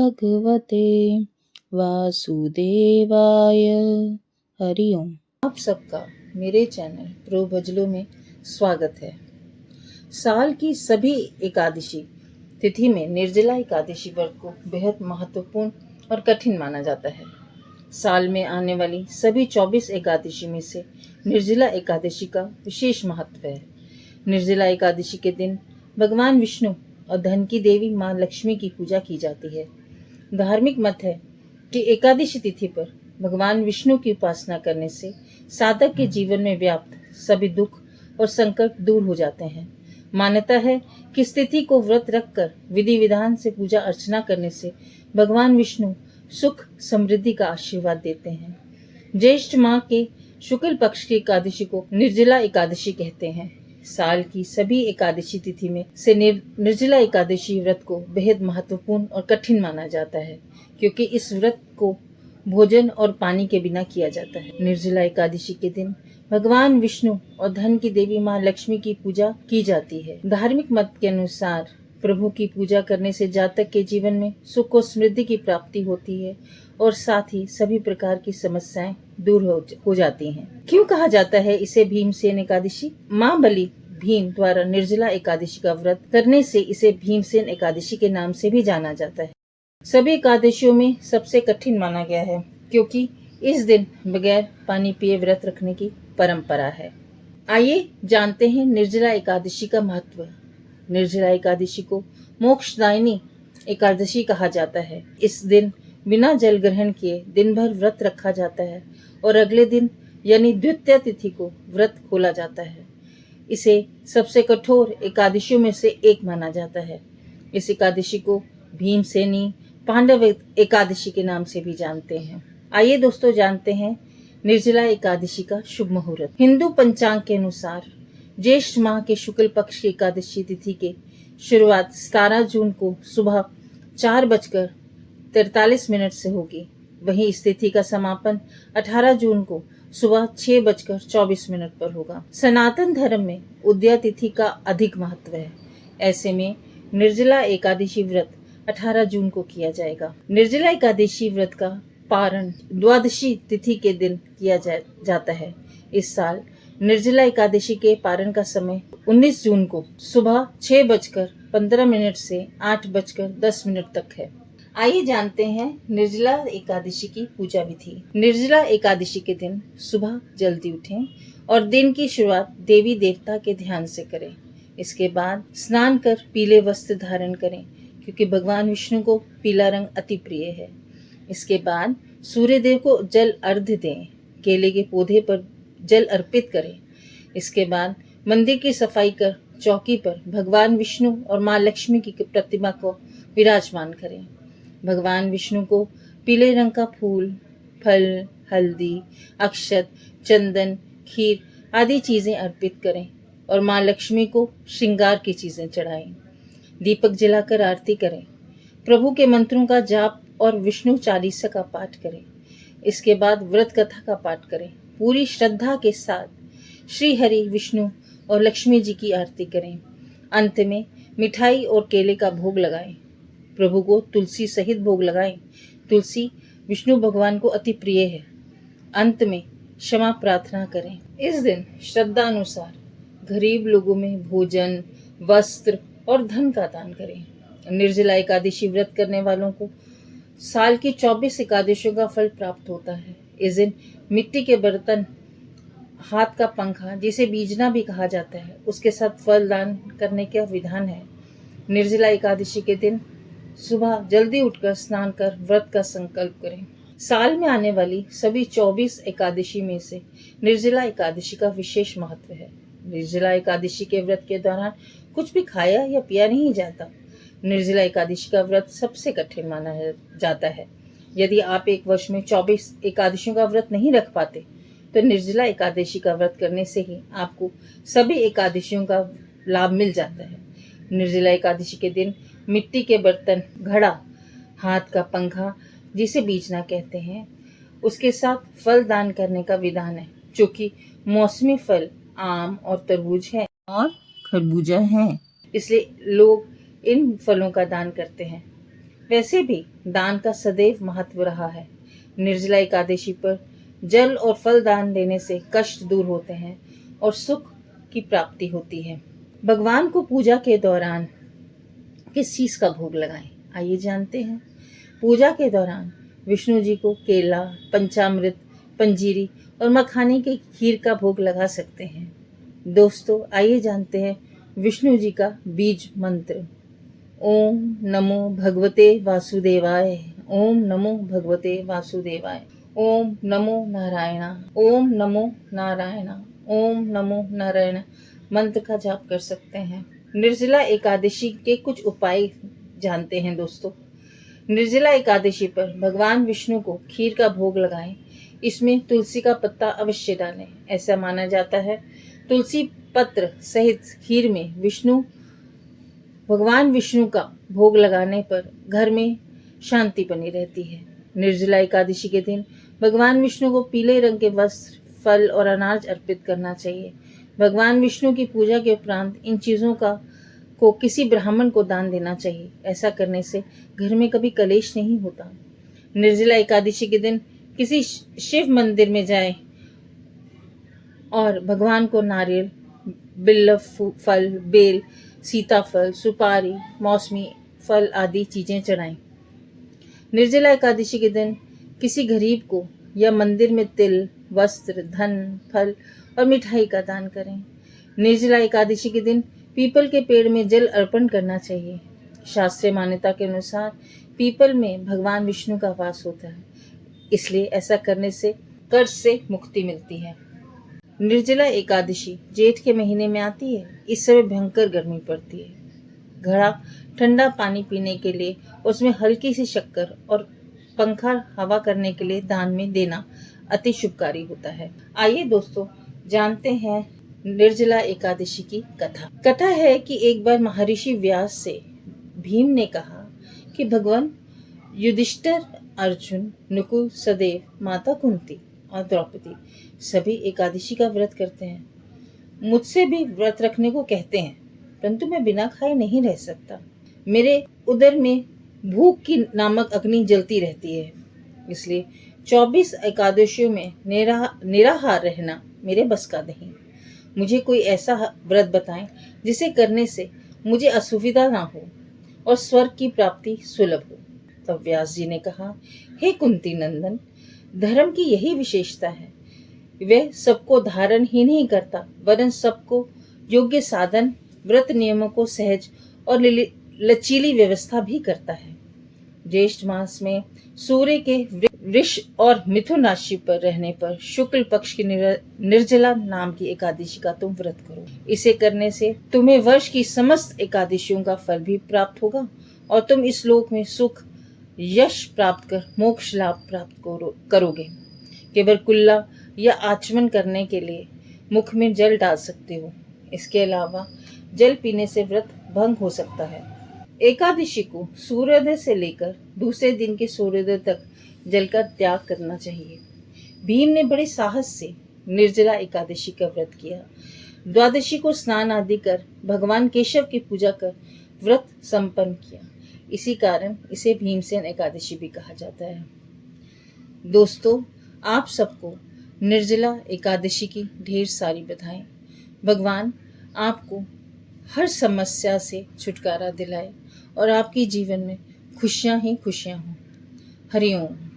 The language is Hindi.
भगवते वासुदेवाय। हरि ओम। आप सबका मेरे चैनल प्रो भजलों में स्वागत है। साल की सभी एकादशी तिथि में निर्जला एकादशी व्रत को बेहद महत्वपूर्ण और कठिन माना जाता है। साल में आने वाली सभी 24 एकादशी में से निर्जला एकादशी का विशेष महत्व है। निर्जला एकादशी के दिन भगवान विष्णु और धन की देवी मां लक्ष्मी की पूजा की जाती है। धार्मिक मत है कि एकादशी तिथि पर भगवान विष्णु की उपासना करने से साधक के जीवन में व्याप्त सभी दुख और संकट दूर हो जाते हैं। मान्यता है कि इस तिथि को व्रत रखकर विधि विधान से पूजा अर्चना करने से भगवान विष्णु सुख समृद्धि का आशीर्वाद देते हैं। ज्येष्ठ माह के शुक्ल पक्ष की एकादशी को निर्जला एकादशी कहते हैं। साल की सभी एकादशी तिथि में से निर्जला एकादशी व्रत को बेहद महत्वपूर्ण और कठिन माना जाता है, क्योंकि इस व्रत को भोजन और पानी के बिना किया जाता है। निर्जला एकादशी के दिन भगवान विष्णु और धन की देवी मां लक्ष्मी की पूजा की जाती है। धार्मिक मत के अनुसार प्रभु की पूजा करने से जातक के जीवन में सुख और समृद्धि की प्राप्ति होती है और साथ ही सभी प्रकार की समस्याएं दूर हो जाती हैं। क्यों कहा जाता है इसे भीमसेन एकादशी? मां बलि भीम द्वारा निर्जला एकादशी का व्रत करने से इसे भीमसेन एकादशी के नाम से भी जाना जाता है। सभी एकादशियों में सबसे कठिन माना गया है, क्योंकि इस दिन बगैर पानी पिए व्रत रखने की परंपरा है। आइए जानते हैं निर्जला एकादशी का महत्व। निर्जला एकादशी को मोक्षदायिनी एकादशी कहा जाता है। इस दिन बिना जल ग्रहण किए दिन भर व्रत रखा जाता है और अगले दिन यानी द्वितीय तिथि को व्रत खोला जाता है। इसे सबसे कठोर एकादशियों में से एक माना जाता है। इस एकादशी को भीमसेनी पांडव एकादशी के नाम से भी जानते हैं। आइए दोस्तों जानते हैं निर्जला एकादशी का शुभ मुहूर्त। हिंदू पंचांग के अनुसार ज्येष्ठ माह के शुक्ल पक्ष की एकादशी तिथि के शुरुआत 17 जून को सुबह 4:43 से होगी। वहीं इस तिथि का समापन 18 जून को सुबह 6:24 पर होगा। सनातन धर्म में उदया तिथि का अधिक महत्व है। ऐसे में निर्जला एकादशी व्रत 18 जून को किया जाएगा। निर्जला एकादशी व्रत का पारण द्वादशी तिथि के दिन किया जाता है। इस साल निर्जला एकादशी के पारण का समय 19 जून को सुबह 6:15 से 8:10 तक है। आइए जानते हैं निर्जला एकादशी की पूजा विधि। निर्जला एकादशी के दिन सुबह जल्दी उठें और दिन की शुरुआत देवी देवता के ध्यान से करें। इसके बाद स्नान कर पीले वस्त्र धारण करें, क्योंकि भगवान विष्णु को पीला रंग अति प्रिय है। इसके बाद सूर्य देव को जल अर्घ्य दें। केले के पौधे पर जल अर्पित करें। इसके बाद मंदिर की सफाई कर चौकी पर भगवान विष्णु और मां लक्ष्मी की प्रतिमा को विराजमान करें। भगवान विष्णु को पीले रंग का फूल, फल, हल्दी, अक्षत, चंदन, खीर आदि चीजें अर्पित करें और मां लक्ष्मी को श्रृंगार की चीजें चढ़ाएं। दीपक जलाकर आरती करें। प्रभु के मंत्रों का जाप और विष्णु चालीसा का पाठ करें। इसके बाद व्रत कथा का पाठ करें। पूरी श्रद्धा के साथ श्री हरि, विष्णु और लक्ष्मी जी की आरती करें। अंत में मिठाई और केले का भोग लगाएं। प्रभु को तुलसी सहित भोग लगाएं। तुलसी विष्णु भगवान को अति प्रिय है। अंत में क्षमा प्रार्थना करें। इस दिन श्रद्धा अनुसार गरीब लोगों में भोजन, वस्त्र और धन का दान करें। निर्जला एकादशी व्रत करने वालों को साल की 24 एकादशियों का फल प्राप्त होता है। इस दिन मिट्टी के बर्तन, हाथ का पंखा जिसे बीजना भी कहा जाता है, उसके साथ फल दान करने का विधान है। निर्जला एकादशी के दिन सुबह जल्दी उठकर स्नान कर व्रत का संकल्प करें। साल में आने वाली सभी 24 एकादशी में से निर्जला एकादशी का विशेष महत्व है। निर्जला एकादशी के व्रत के दौरान कुछ भी खाया या पिया नहीं जाता। निर्जला एकादशी का व्रत सबसे कठिन माना जाता है। यदि आप एक वर्ष में 24 एकादशियों का व्रत नहीं रख पाते, तो निर्जला एकादशी का व्रत करने से ही आपको सभी एकादशियों का लाभ मिल जाता है। निर्जला एकादशी के दिन मिट्टी के बर्तन, घड़ा, हाथ का पंखा जिसे बीजना कहते हैं, उसके साथ फल दान करने का विधान है, जो कि मौसमी फल आम और तरबूज है और खरबूजा है। इसलिए लोग इन फलों का दान करते हैं। वैसे भी दान का सदैव महत्व रहा है। निर्जला एकादशी पर जल और फल दान देने से कष्ट दूर होते हैं और सुख की प्राप्ति होती है। भगवान को पूजा के दौरान किस चीज का भोग लगाएं, आइए जानते हैं। पूजा के दौरान विष्णु जी को केला, पंचामृत, पंजीरी और मखाने के खीर का भोग लगा सकते हैं। दोस्तों, आइए जानते हैं विष्णु जी का बीज मंत्र। ओम नमो भगवते वासुदेवाय, ओम नमो भगवते वासुदेवाय, ओम नमो नारायणा, ओम नमो नारायणा, ओम नमो नारायण मंत्र का जाप कर सकते हैं। निर्जला एकादशी के कुछ उपाय जानते हैं दोस्तों। निर्जला एकादशी पर भगवान विष्णु को खीर का भोग लगाएं। इसमें तुलसी का पत्ता अवश्य डालें। ऐसा माना जाता है तुलसी पत्र सहित खीर में भगवान विष्णु का भोग लगाने पर घर में शांति बनी रहती है। निर्जला एकादशी के दिन भगवान विष्णु को पीले रंग के वस्त्र, फल और अनाज अर्पित करना चाहिए। भगवान विष्णु की पूजा के उपरांत इन चीजों को किसी ब्राह्मण को दान देना चाहिए। ऐसा करने से घर में कभी कलेश नहीं होता। निर्जला एकादशी के दिन किसी शिव मंदिर में जाएं और भगवान को नारियल, बिल्व फल, बेल, सीताफल, सुपारी, मौसमी फल आदि चीजें चढ़ाएं। निर्जला एकादशी के दिन किसी गरीब को या मंदिर में तिल, वस्त्र, धन, फल और मिठाई का दान करें। निर्जला एकादशी के दिन पीपल के पेड़ में जल अर्पण करना चाहिए। शास्त्रीय मान्यता के अनुसार पीपल में भगवान विष्णु का वास होता है, इसलिए ऐसा करने से कर्ज से मुक्ति मिलती है। निर्जला एकादशी जेठ के महीने में आती है। इस समय भयंकर गर्मी पड़ती है। घड़ा ठंडा पानी पीने के लिए, उसमें हल्की सी शक्कर और पंखा हवा करने के लिए दान में देना अति शुभकारी होता है। आइए दोस्तों, जानते हैं निर्जला एकादशी की कथा। कथा है कि एक बार महर्षि व्यास से भीम ने कहा कि भगवान युधिष्ठिर, अर्जुन, नकुल, सदेव, माता कुंती और द्रौपदी सभी एकादशी का व्रत करते हैं। मुझसे भी व्रत रखने को कहते हैं, परंतु मैं बिना खाए नहीं रह सकता। मेरे उदर में भूख की नामक अग्नि जलती रहती है, इसलिए 24 एकादशियों में निराहार रहना मेरे बस का नहीं। मुझे कोई ऐसा व्रत बताएं जिसे करने से मुझे असुविधा ना हो और स्वर्ग की प्राप्ति सुलभ हो। तब व्यास जी ने कहा, हे कुंती नंदन, धर्म की यही विशेषता है, वह सबको धारण ही नहीं करता, वरन सबको योग्य साधन, व्रत नियमों को सहज और लचीली व्यवस्था भी करता है। ज्येष्ठ मास में सूर्य के वृष और मिथुन राशि पर रहने पर शुक्ल पक्ष की निर्जला नाम की एकादशी का तुम व्रत करो। इसे करने से तुम्हें वर्ष की समस्त एकादशियों का फल भी प्राप्त होगा और तुम इस लोक में सुख, यश प्राप्त कर मोक्ष लाभ प्राप्त करोगे। केवल कुल्ला या आचमन करने के लिए मुख में जल डाल सकते हो। इसके अलावा जल पीने से व्रत भंग हो सकता है। एकादशी को सूर्योदय से लेकर दूसरे दिन के सूर्योदय तक जल का त्याग करना चाहिए। भीम ने बड़े साहस से निर्जला एकादशी का व्रत किया। द्वादशी को स्नान आदि कर भगवान केशव की पूजा कर व्रत संपन्न किया। इसी कारण इसे भीमसेन एकादशी भी कहा जाता है। दोस्तों, आप सबको निर्जला एकादशी की ढेर सारी बधाई। भगवान आपको हर समस्या से छुटकारा दिलाए और आपके जीवन में खुशियां ही खुशियां हों। हरि ओम।